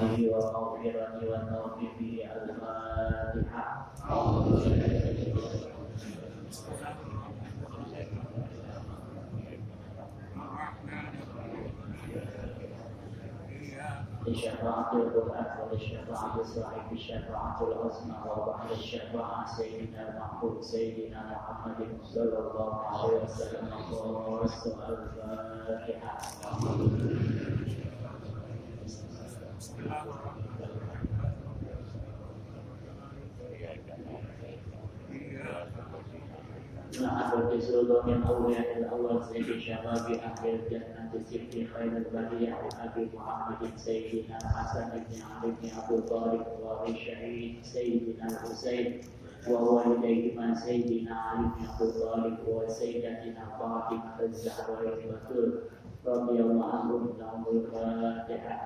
ridwanihi wa maghfiratihi wa taufiqihi. Al-Fatihah. لشفاعة القرآن ولشفاعة صاحب الشفاعة العظمى وبعد الشفاعة سيدنا المحبوب سيدنا محمد صلى الله عليه وسلم. الفاتحة. نعبد بسلطان الأولياء الأول سيد شباب أهل الجنة سيدي خير البرية أبي محمد سيدنا الحسن بن علي بن أبي طالب والشهيد سيدنا الحسين ووالديهما سيدنا علي بن أبي طالب وسيدتنا فاطمة الزهراء البتول رضي الله عنهم. لهم الفاتحة.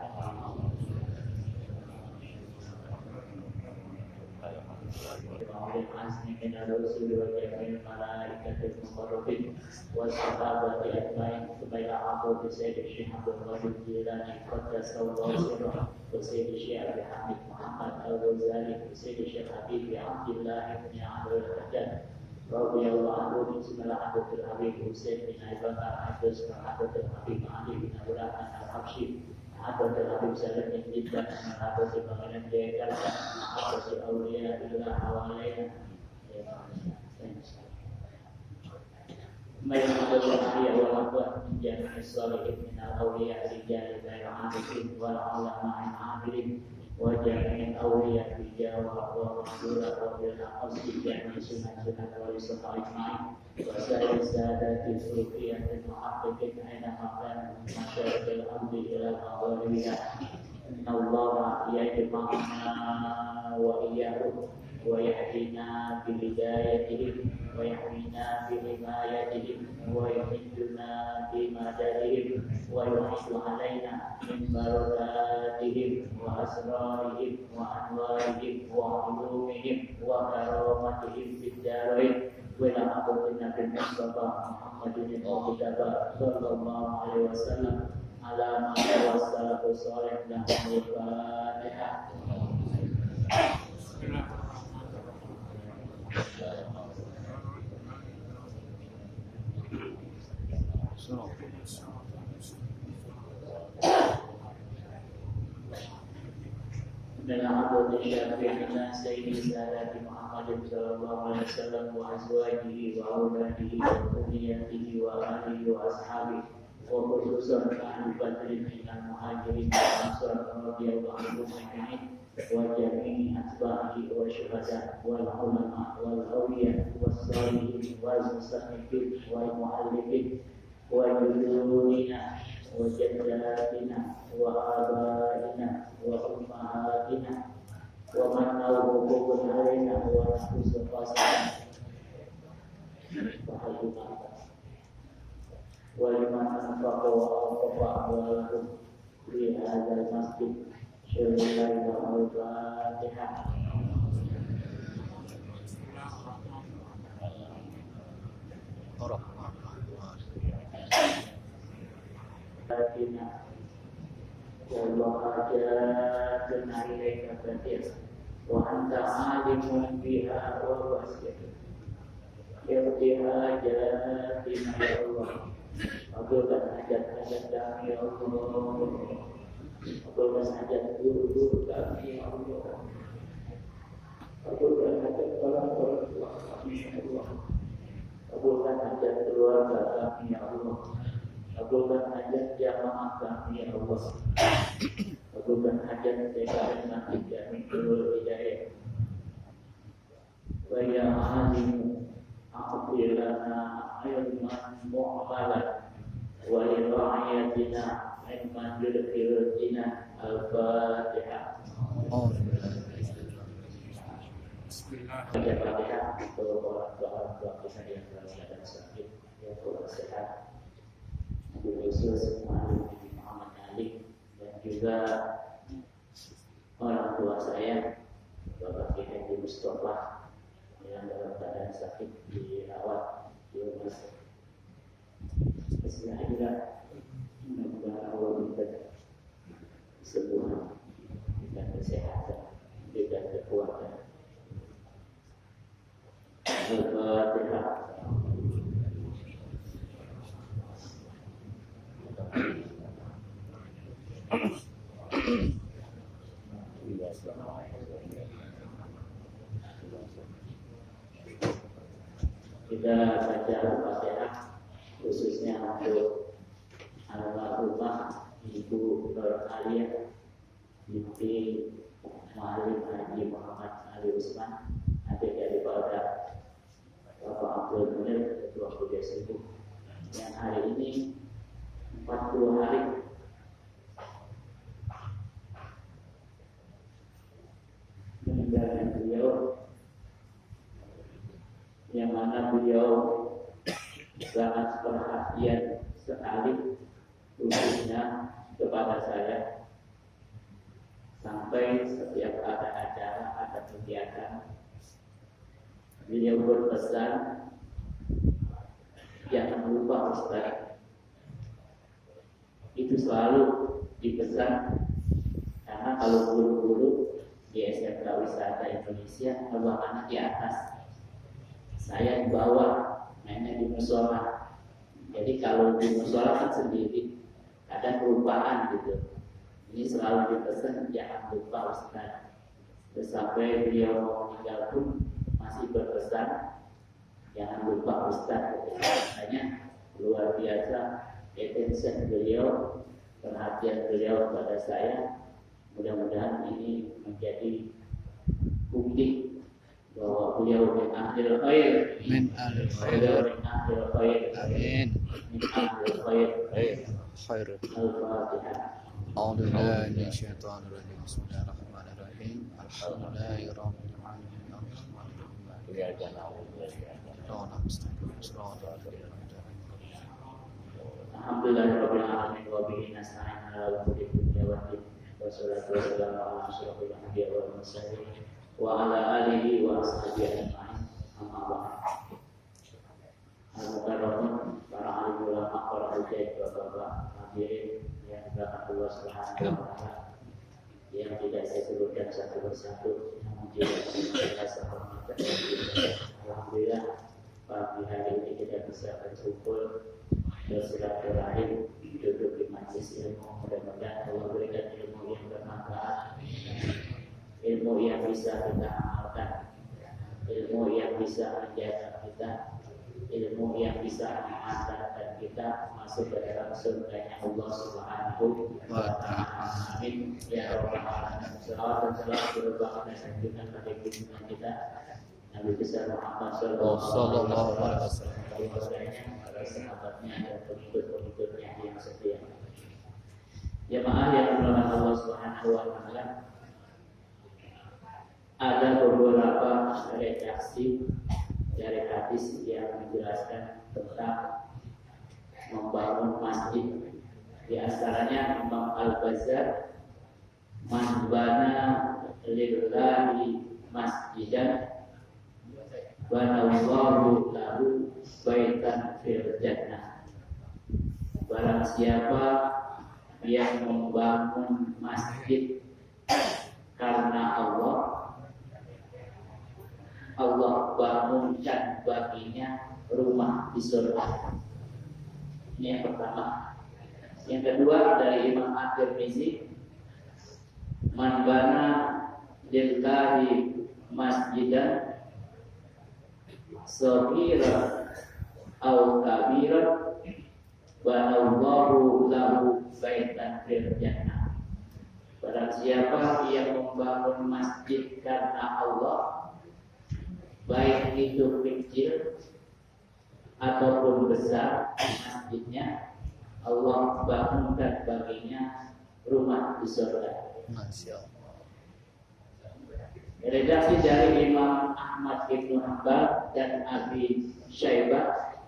من الرسل وجميع الملائكة المقربين والصحابة أجمعين ثم يعقب بسيد الشيخ عبد الغني الجيلاني قدس الله سره وسيد الشيخ عبد الحميد محمد الغزالي وسيد الشيخ حبيب عبد الله بن عمرو الحجاج رضي الله عنه. ثم عبد الحبيب حسين بن أبي بكر عبد الحبيب علي بن أبي بكر الحبشي عبد الحبيب سلم بن جدة عبد البغلان جيكر عبد الأولياء إلى حوالينا ميمون الأنبياء والأموات من جميع الصالحين من الأولياء رجال غير عابدين والعلماء العاملين وجميع الأولياء رجال ورسولا وبالأخص جميع سنة ورسول أجمعين وسائر السادات الصوفية المحققين أينما كانوا من مشارق الأرض إلى مغاربها. إن الله يجمعنا وإياهم ويهدينا بهدايتهم ويحمينا بحمايتهم ويمدنا بمددهم ويعيد علينا من بركاتهم وأسرارهم وأنوارهم وعلومهم وكرامتهم في الدارين. وإلى حضرة النبي المصطفى محمد المجتبى صلى الله عليه وسلم على ما توسل بصالح له. الفاتحة. Dengan abad syafi'ina sayyidi salati Muhammad sallallahu alaihi wasallam wa azwajihi wa auladihi wa dhurriyyatihi wa alihi wa ashabihi wa khususan ahli badrin minal muhajirin wal ansar radhiyallahu anhum ajma'in wa jami'i atba'ihi wa syuhada wal ulama wal awliya was salihin wal mustaqim wal muallifin wa judurina wa jaddatina wa abaina wa ummahatina wa man nawwabun alaina wa nafsu fasana wa hayyuna wa liman anfaqa wa awqafa amwalahum fi hadzal masjid. Syarika al-Fatihah. Atina wallahu hajatuna ilaika fatir wa anta alimun biha wa wasir irtiha jatina ya Allah. Abulkan hajat-hajat kami ya Allah. Abulkan hajat guru-guru kami ya Allah. Abulkan hajat orang-orang tua kami ya Allah. Abulkan hajat keluarga kami ya Allah. Abulkan hajat jamaah kami ya Allah. Abulkan hajat TKN kami jami Nurul Hidayah. Wa ya alimu a'firlana ilman mu'amalan wa ira'iyatina ilman yudhirjina. Al-Fatihah. Bismillahirrahmanirrahim. Untuk orang tua kita yang dalam keadaan sakit, yang kurang sehat, khusus Muhammad Ali dan juga orang tua saya Bapak Kiai Haji Mustafa yang dalam keadaan sakit dirawat di rumah sakit. Bismillahirrahmanirrahim. Mudah-mudahan Allah memberikan kesembuhan Kita baca Al-Fatihah khususnya untuk almarhumah Ibu Nur Alia binti Muhammad Haji Muhammad Ali Usman, adik daripada Bapak Abdul Munir, Ketua Kuliah Subuh, yang hari ini 40 hari meninggalkan beliau, yang mana beliau sangat perhatian sekali khususnya kepada saya. Sampai setiap ada acara, ada kegiatan, beliau berpesan, jangan lupa Ustaz. Itu selalu dipesan, karena kalau guru-guru di SMK Wisata Indonesia kalau anak di atas, saya di bawah, mainnya di musola. Jadi kalau di musola kan sendiri, ada kelupaan gitu. Ini selalu dipesan, jangan lupa Ustaz. Terus sampai beliau mau meninggal pun masih berpesan, jangan lupa Ustaz. Makanya luar biasa attention beliau, perhatian beliau kepada saya. Mudah-mudahan ini menjadi bukti bahwa beliau min ahlil khair, min ahlil khair, amin, min ahlil khair. Al-Fatihah. أعوذ بالله من الشيطان الرجيم بسم الله الرحمن الرحيم الحمد لله رب العالمين الرحمن الرحيم إياك نعبد وإياك نستعين صراط الذين أنعمت عليهم Alhamdulillahirabbil alamin wa bihi nasta'in ala umuri dunya waddin. Wassalatu wassalamu ala asyrofil anbiya'i wal mursalin wa ala alihi wa ashabihi ajma'in. Amma ba'd. Al-mukarramun, para alim ulama, para hujjah, bapak-bapak, hadirin yang dimuliakan Allah Subhanahu wa taala, yang tidak saya sebutkan satu persatu, namun tidak saya hormati. Alhamdulillah pagi hari ini kita bisa berkumpul bersilaturahim, duduk di majelis ilmu. Mudah-mudahan Allah berikan ilmu yang bermanfaat, ilmu yang bisa kita amalkan, ilmu yang bisa menjaga kita, ilmu yang bisa mengantarkan kita masuk ke dalam surganya Allah Subhanahu wa ta'ala. Amin ya rabbal alamin. Salawat dan salam berubah dan sanjungan pada junjungan kita Nabi besar Muhammad sallallahu alaihi wasallam, para sahabatnya dan pengikut-pengikutnya yang setia. Jemaah yang dimuliakan Allah Subhanahu wa ta'ala, ada beberapa redaksi dari hadis yang menjelaskan tentang membangun masjid. Di antaranya Imam Al-Bazzar, man bana lillahi masjidan banallahu lahu baitan fil jannah. Barang siapa yang membangun masjid karena Allah, Allah bangunkan baginya rumah di surga. Ini yang pertama. Yang kedua dari Imam At-Tirmizi, man bana lillahi masjidan shaghira aw kabira banallahu lahu baitan fil jannah. Barang siapa yang membangun masjid karena Allah, baik itu kecil ataupun besar masjidnya, Allah bangunkan baginya rumah di surga. Masya Allah. Redaksi dari Imam Ahmad Ibn Hanbal dan Abi Syaibah,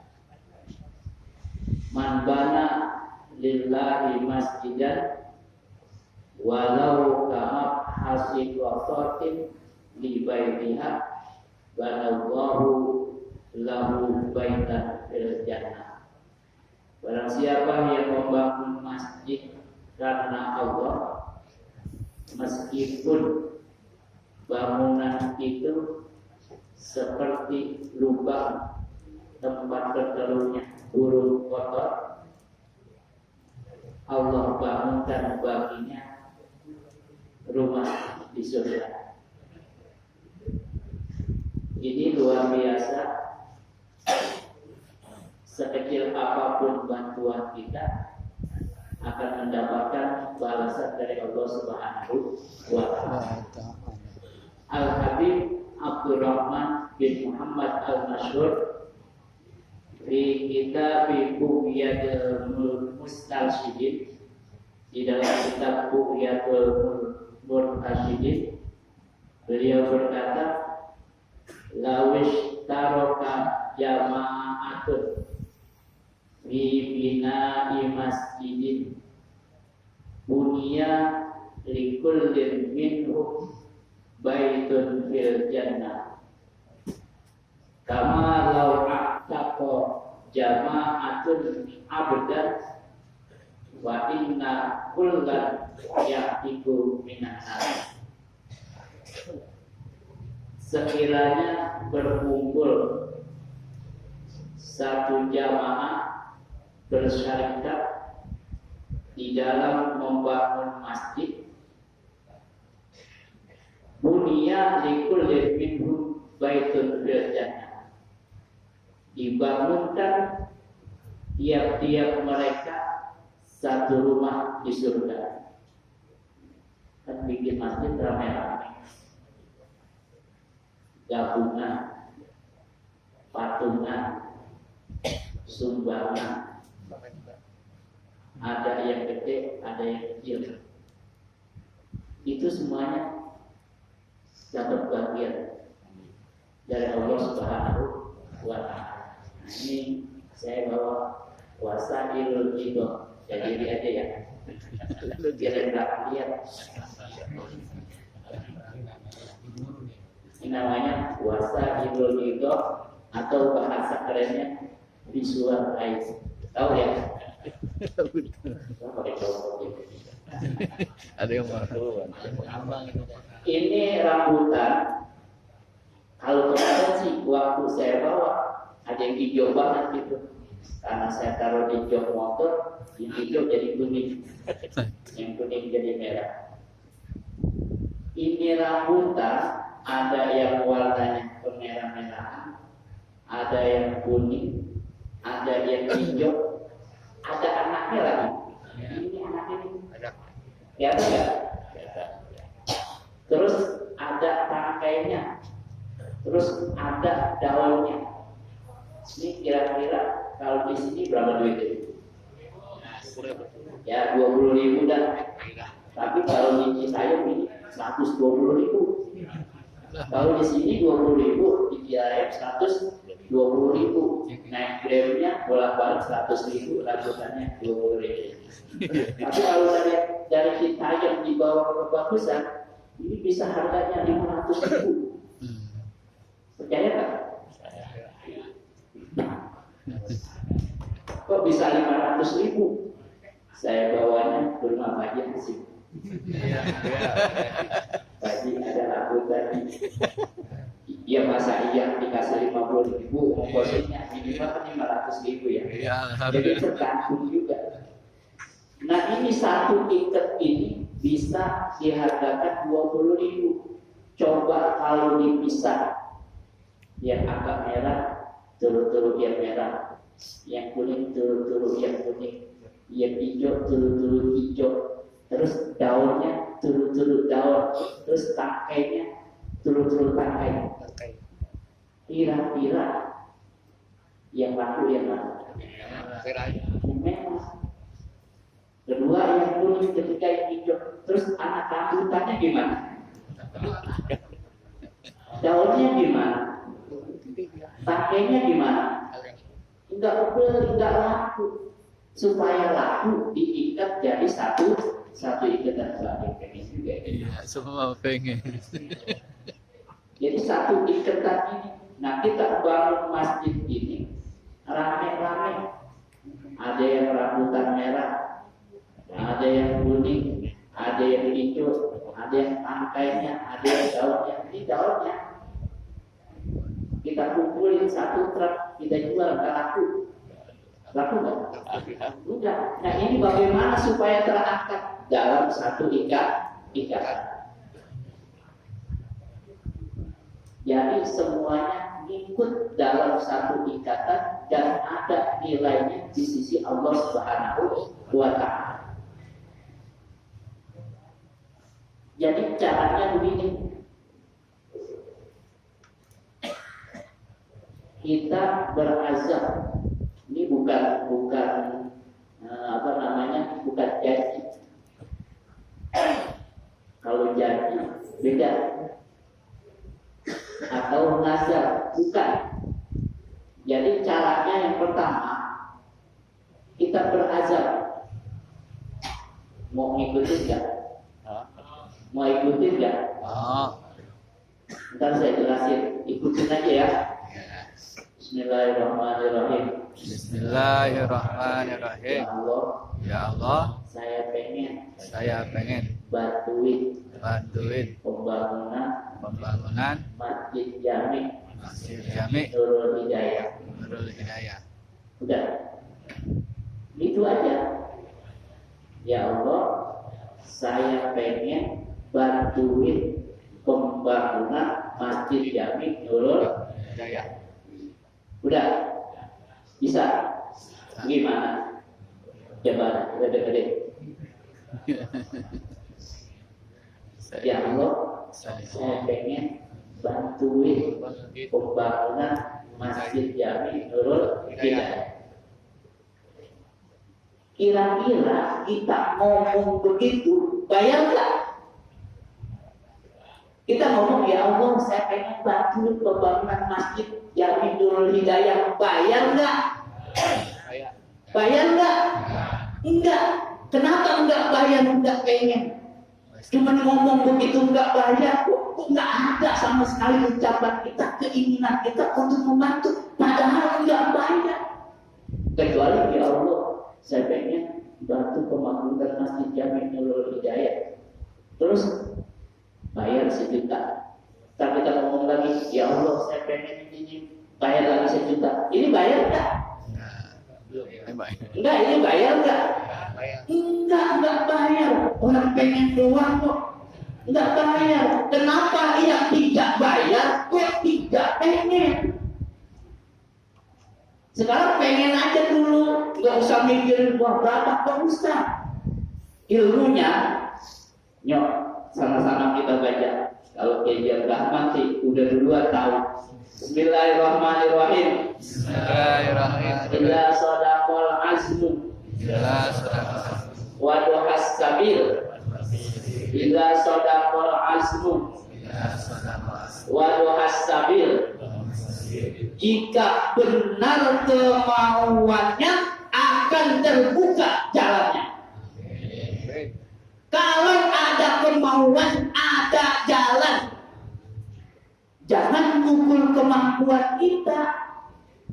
man bana lillahi masjidan walau kama hasiqatin li baitiha banallahu lahu baitan fil jannah. Barang siapa yang membangun masjid karena Allah, meskipun bangunan itu seperti lubang tempat bertelurnya burung kotor, Allah bangunkan baginya di surga. Ini luar biasa. Sekecil apapun bantuan kita akan mendapatkan balasan dari Allah Subhanahu wa Ta'ala. Al-Habib Abdurrahman bin Muhammad Al-Masyhur di kitab Bughyatul Mustarsyidin, di dalam kitab Bughyatul Mustarsyidin, beliau berkata, lawish taroka jama'atun fi bina'i masjidin bunya likullin minhum baitun fil jannah kama law aqtaqa jama'atun abdan wa inna kullan ya'tiku minan nar. Sekiranya berkumpul satu jamaah bersyarikat di dalam membangun masjid, bunia likulli minhum baitun fil jannah, dibangunkan tiap-tiap mereka satu rumah di surga. Kan bikin masjid ramai-ramai, gabungan, patungan, sumbangan, ada yang gede, ada yang kecil. Itu semuanya dapat bagian dari Allah Subhanahu wa Ta'ala. Nah, ini saya bawa wasailul ridho. Jadi aja ya. Biar enggak lihat. Ini namanya wasailul ridho atau bahasa kerennya visual eyes. Tahu ya? Ada yang mau. Ini rambutan. Kalau kemarin sih waktu saya bawa ada yang hijau banget gitu. Karena saya taruh di jok motor, yang hijau jadi kuning, yang kuning jadi merah. Ini rambutan ada yang warnanya kemerah-merahan, ada yang kuning, ada yang hijau, ada anaknya lagi. Ini anaknya ini. Kelihatan nggak? Terus ada tangkainya, terus ada daunnya. Ini kira-kira kalau di sini berapa duit? Ya 20.000 dah. Tapi kalau di Citayam ini 120.000. Kalau di sini 20.000, di Citayam 120.000. Naik Grabnya bolak-balik 100.000, rambutannya 20.000. Tapi kalau dari Citayam dibawa ke Bagusan, ini bisa harganya 500.000. Percaya tak? Kok bisa 500.000? Saya bawanya ke rumah Pak Haji Hasim. Pak Haji ada rambutan. Ya masa iya dikasih 50.000, ongkosnya minimal kan 500.000 ya. Jadi tergantung juga. Nah ini satu ikat ini bisa dihargakan 20.000. Coba kalau dipisah, yang agak merah turut-turut yang merah, yang kuning turut-turut yang kuning, yang hijau turut-turut hijau, terus daunnya turut-turut daun, terus tangkainya turut-turut tangkai. Kira-kira yang laku yang mana? Merah. Kedua yang kuning, ketiga yang hijau. Terus anak rambutannya gimana? Daunnya gimana? Tangkainya gimana? Enggak beli, enggak laku. Supaya laku diikat jadi satu ikatan. Pengen juga. Iya, semua pengen. Jadi satu ikatan ini. Nah kita bangun masjid ini rame-rame. Ada yang rambutan merah, ada yang kuning, ada yang hijau, ada yang tangkainya, ada yang daunnya. Ini daunnya kita kumpulin satu truk, kita jual, nggak laku. Laku nggak? Udah. Nah ini bagaimana supaya terangkat dalam satu ikatan? Jadi semuanya ikut dalam satu ikatan dan ada nilainya di sisi Allah Subhanahu wa Ta'ala. Jadi caranya begini, kita berazam. Ini bukan bukan janji. Kalau janji beda, atau nazar bukan. Jadi caranya yang pertama kita berazam. Mau ngikutin nggak? Mau ikutin nggak? Ntar saya jelasin, ikutin aja ya. Bismillahirrahmanirrahim. Bismillahirrahmanirrahim. Ya Allah, saya pengen bantuin pembangunan Masjid Jami Nurul Hidayah. Udah, itu aja. Ya Allah, saya pengen bantuin pembangunan Masjid Jami Nurul Hidayah. Udah, bisa? Gimana? Coba gede-gede. Ya Allah, saya pengen bantuin pembangunan Masjid Jami Nurul Hidayah. Kira-kira kita ngomong begitu, bayar nggak? Kita ngomong, ya Allah, saya pengen bantuin pembangunan Masjid Jami Nurul Hidayah, bayar nggak? Bayar nggak? Enggak. Kenapa enggak bayar? Enggak pengen. Cuma ngomong begitu enggak bayar, kok enggak ada sama sekali ucapan kita, keinginan kita untuk membantu, padahal enggak bayar. Kecuali ya Allah, saya pengen bantu pembangunan Masjid Jami Nurul Hidayah. Terus bayar 1 juta. Tapi kita ngomong lagi, ya Allah, saya pengen ini, bayar lagi 1 juta. Ini bayar enggak? Enggak, ini bayar enggak? Enggak bayar. Orang pengen doang kok. Enggak bayar. Kenapa yang tidak bayar kok tidak pengen? Sekarang pengen aja dulu, enggak usah mikirin wah berapa, enggak usah. Ilmunya, nyok, sama-sama kita baca. Kalau kajian Rahman sih udah duluan tahu. Bismillahirrahmanirrahim. Ila sadaqal azmu. Wa duhas sabil. Ila sadaqal azmu. Wa duhas sabil. Jika benar kemauannya akan terbuka jalannya. Kalau ada kemauan, ada jalan. Jangan mengukur kemampuan kita.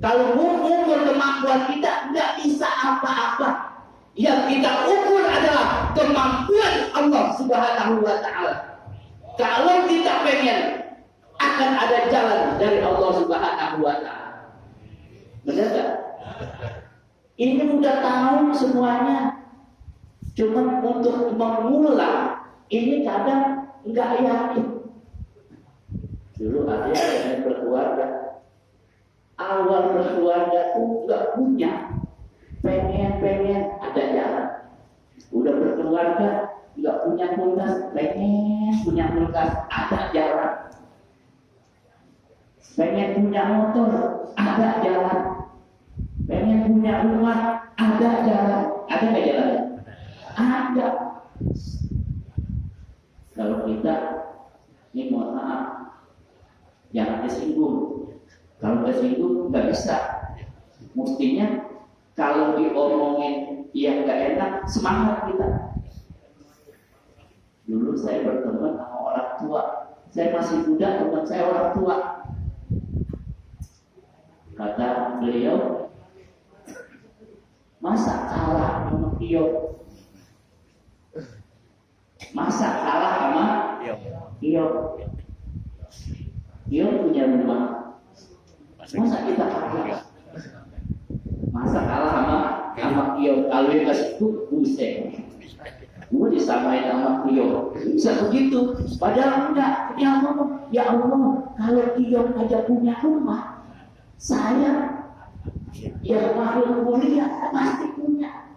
Kalau mengukur kemampuan kita, nggak bisa apa-apa. Yang kita ukur adalah kemampuan Allah Subhanahu wa Ta'ala. Kalau kita pengen, akan ada jalan dari Allah Subhanahu wa Ta'ala. Benar nggak? Ini udah tahu semuanya. Cuma untuk mengulang, ini kadang nggak yakin. Dulu ada yang berkeluarga, awal berkeluarga tuh nggak punya, pengen ada jalan. Udah berkeluarga nggak punya kulkas, pengen punya kulkas, ada jalan. Pengen punya motor, ada jalan. Pengen punya rumah, ada jalan. Ada nggak jalannya? Ada. Kalau kita, ini mohon maaf, jangan disinggung. Kalau disinggung nggak bisa. Mestinya kalau diomongin yang nggak enak, semangat kita. Dulu saya berteman sama orang tua. Saya masih muda, teman saya orang tua. Kata beliau, masa kalah sama Tio? Masa kalah sama Tio? Tio punya rumah. Masa kita kalah? Masa kalah sama Tio? Kalau yang kasih itu buset. Gue disamain sama Kiong. Bisa begitu. Padahal enggak. Dia ngomong, ya Allah, kalau Kiong aja punya rumah, saya yang makhluk mulia pasti punya.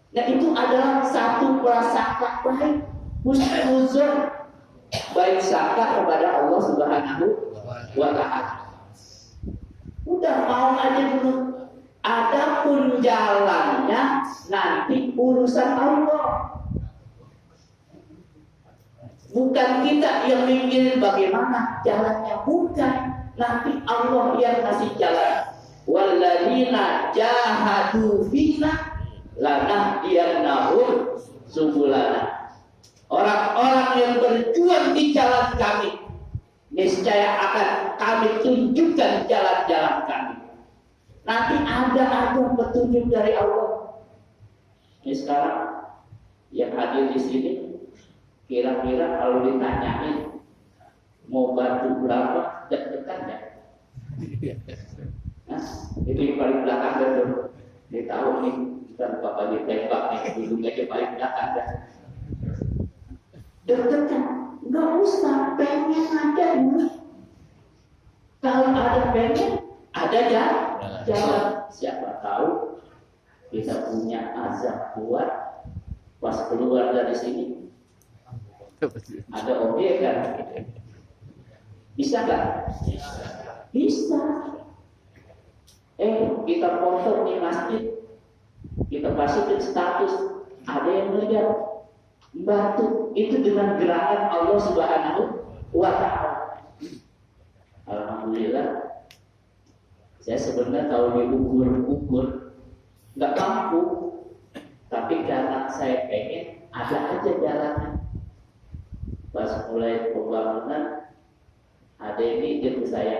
Nah itu adalah satu prasangka baik, husnuzon, baik sangka kepada Allah Subhanahu wa Ta'ala. Udah mau aja dulu. Adapun jalannya nanti urusan Allah. Bukan kita yang mikirin bagaimana jalannya, bukan. Nanti Allah yang ngasih jalan. Walladzina jahadu fina lanahdiyannahum subulana. Orang-orang yang berjuang di jalan kami, niscaya akan kami tunjukkan jalan-jalan kami. Nanti ada petunjuk dari Allah. Ini sekarang yang hadir di sini, kira-kira kalau ditanyain mau bantu berapa, deg-degan ya? Nah, itu yang paling belakang betul. Dia tahu nih, kita bapak ditembak nih, duduk aja paling belakang dah. Deg-degan, nggak usah, pengen aja dulu. Kalau ada pengen, ada jalan. Siapa tahu kita punya azab kuat, pas keluar dari sini ada objek kan? Bisa nggak? Bisa. Kita foto di masjid, kita masukin status, ada yang melihat, bantu itu dengan gerakan Allah Subhanahu wa Ta'ala. Alhamdulillah, saya sebenarnya kalau diukur nggak mampu, tapi karena saya pengen ada aja jalannya. Pas mulai pembangunan, ada ini jadi saya,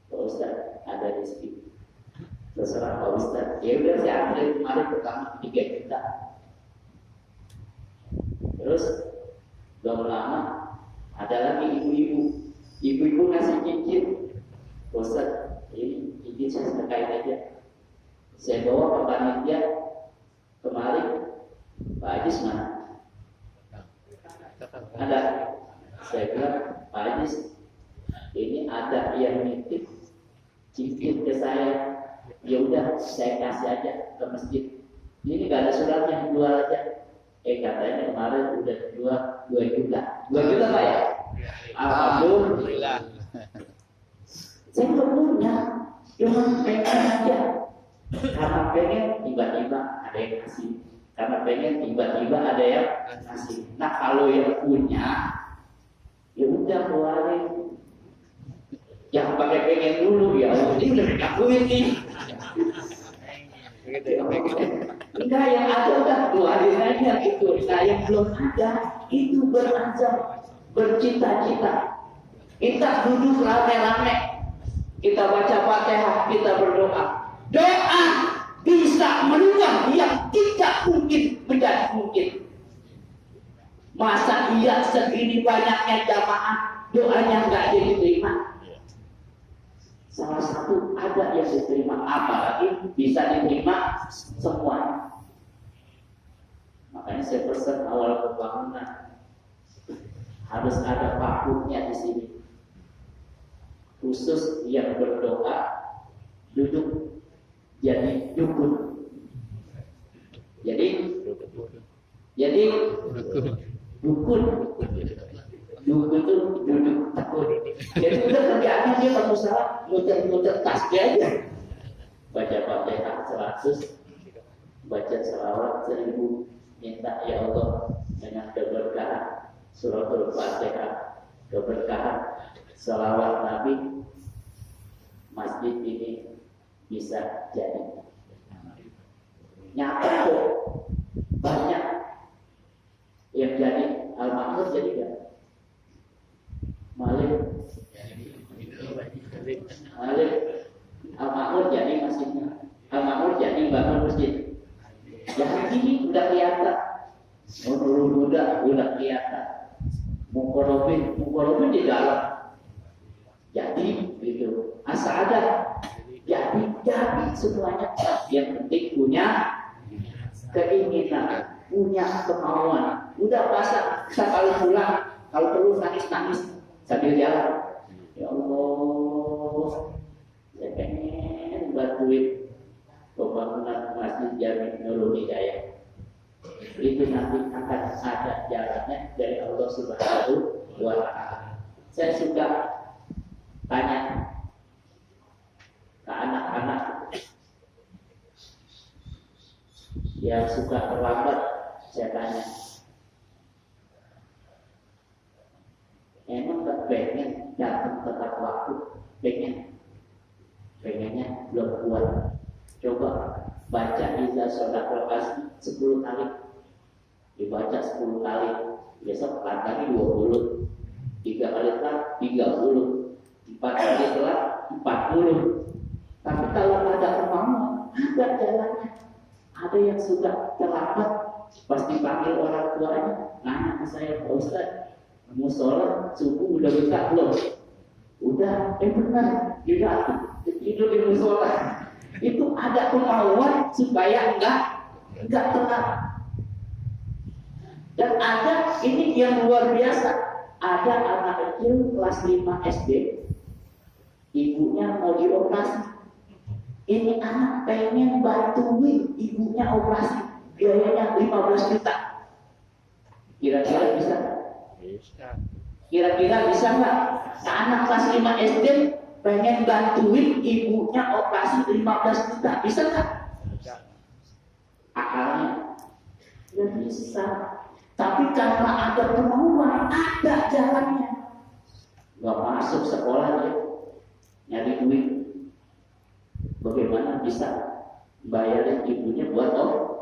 Pak Ustaz, ada rezeki. Terserah Pak Ustaz. Ya udah saya ambil kemarin pertama 3 juta. Terus belum lama ada lagi ibu-ibu ngasih cincin. Pak Ustaz, ini cincin saya sedekahin aja. Saya bawa ke panitia kemarin, Pak Ajis mana? Ada. Saya bilang, Pak Ajis, ini ada yang nitip cincin ke saya. Ya udah, saya kasih aja ke masjid. Ini nggak ada suratnya, jual aja. Katanya kemarin udah jual 2 juta. 2 juta Pak ya? Alhamdulillah. Saya nggak punya, cuma pengen aja. Karena pengen tiba-tiba ada yang kasih. Karena pengen tiba-tiba ada yang kasih. Nah kalau yang punya, ya udah keluarin. Yang pakai pengen dulu ya, ini udah dikakuin nih. Enggak, yang ada udah keluarin aja gitu. Nah yang belum ada itu berazam, bercita-cita. Kita duduk rame-rame, kita baca Fatihah, kita berdoa. Doa bisa merubah yang tidak mungkin menjadi mungkin. Masa iya segini banyaknya jamaah doanya nggak diterima? Salah satu ada yang diterima, apalagi bisa diterima semua. Makanya saya pesan awal pembangunan harus ada pakutnya di sini. Khusus yang berdoa duduk jadi dukun. Jadi dukun. Dukun itu duduk takut. Jadi udah kerjaannya dia kalau salah muter-muter tas dia aja. Baca Fatihah 100, baca selawat 1000, minta ya Allah dengan keberkahan suratul Fatihah, keberkahan selawat Nabi, masjid ini bisa jadi. Nyata kok banyak yang jadi. Al-Makmur jadi gak? Malik Al-Makmur jadi masjidnya. Al-Makmur jadi bangun masjid. Yang ini udah kelihatan. Menurut udah kelihatan. Mukorobin di dalam. Jadi gitu. Asal ada. Jadi semuanya. Yang penting punya keinginan. punya kemauan. Udah pasang, kalau pulang, kalau perlu nangis-nangis sambil jalan. Ya Allah, saya pengen bantuin pembangunan Masjid Jami Nurul Hidayah. Itu nanti akan ada jalannya dari Allah Subhanahu wa Ta'ala. Saya suka tanya ke anak-anak yang suka terlambat, saya tanya, emang gak pengen datang tepat waktu? Pengennya belum kuat. Coba baca Iza Shodaqul Asri 10 kali, dibaca 10 kali, besok lagi 20, 3 kali telat 30, 4 kali telat 40. Tapi kalau ada kemauan, ada jalannya. Ada yang sudah terlambat, pasti panggil orang tuanya, nanya ke saya, Pak Ustaz, musola subuh udah buka belum? Udah, benar, tidur di musola. Itu ada kemauan supaya enggak telat. Dan ada ini yang luar biasa, ada anak kecil kelas 5 SD, ibunya mau dioperasi. Ini anak pengen bantuin ibunya operasi, biayanya 15 juta. Kira-kira bisa? Bisa. Kira-kira bisa nggak? Anak kelas 5 SD pengen bantuin ibunya operasi 15 juta, bisa nggak? Bisa. Akalnya nggak bisa. Tapi karena ada kemauan, ada jalannya. Nggak masuk sekolah dia, nyari duit. Bagaimana bisa bayarin ibunya buat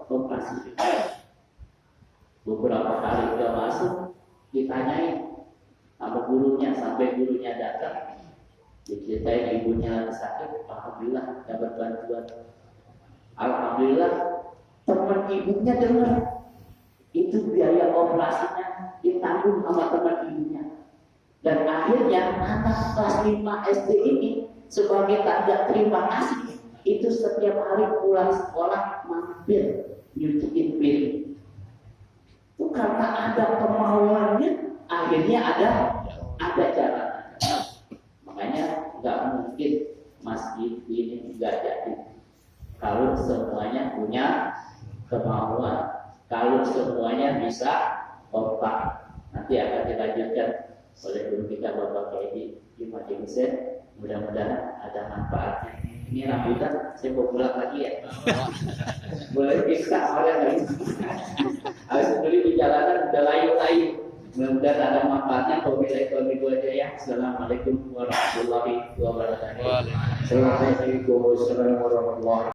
operasi? Beberapa kali nggak masuk, ditanyain sama gurunya, sampai gurunya datang, diceritain ibunya lagi sakit. Alhamdulillah dapat bantuan. Alhamdulillah teman ibunya dengar, itu biaya operasinya ditanggung sama teman ibunya. Dan akhirnya anak kelas 5 SD ini sebagai tanda terima kasih, itu setiap hari pulang sekolah mampir nyuciin piring. Itu karena ada kemauannya, akhirnya ada jalan. Makanya nggak mungkin masjid ini nggak jadi kalau semuanya punya kemauan, kalau semuanya bisa kompak. Nanti akan dilanjutkan oleh guru kita Bapak Kiai Jumat Hussein. Mudah-mudahan ada manfaatnya. Ini rambutan, saya mau pulang lagi ya. Boleh bisa oleh lagi. Harus beli di jalanan udah layu-layu. Mudah-mudahan ada manfaatnya. Wabillahi aja ya. Assalamualaikum warahmatullahi wabarakatuh. Assalamualaikum warahmatullahi wabarakatuh.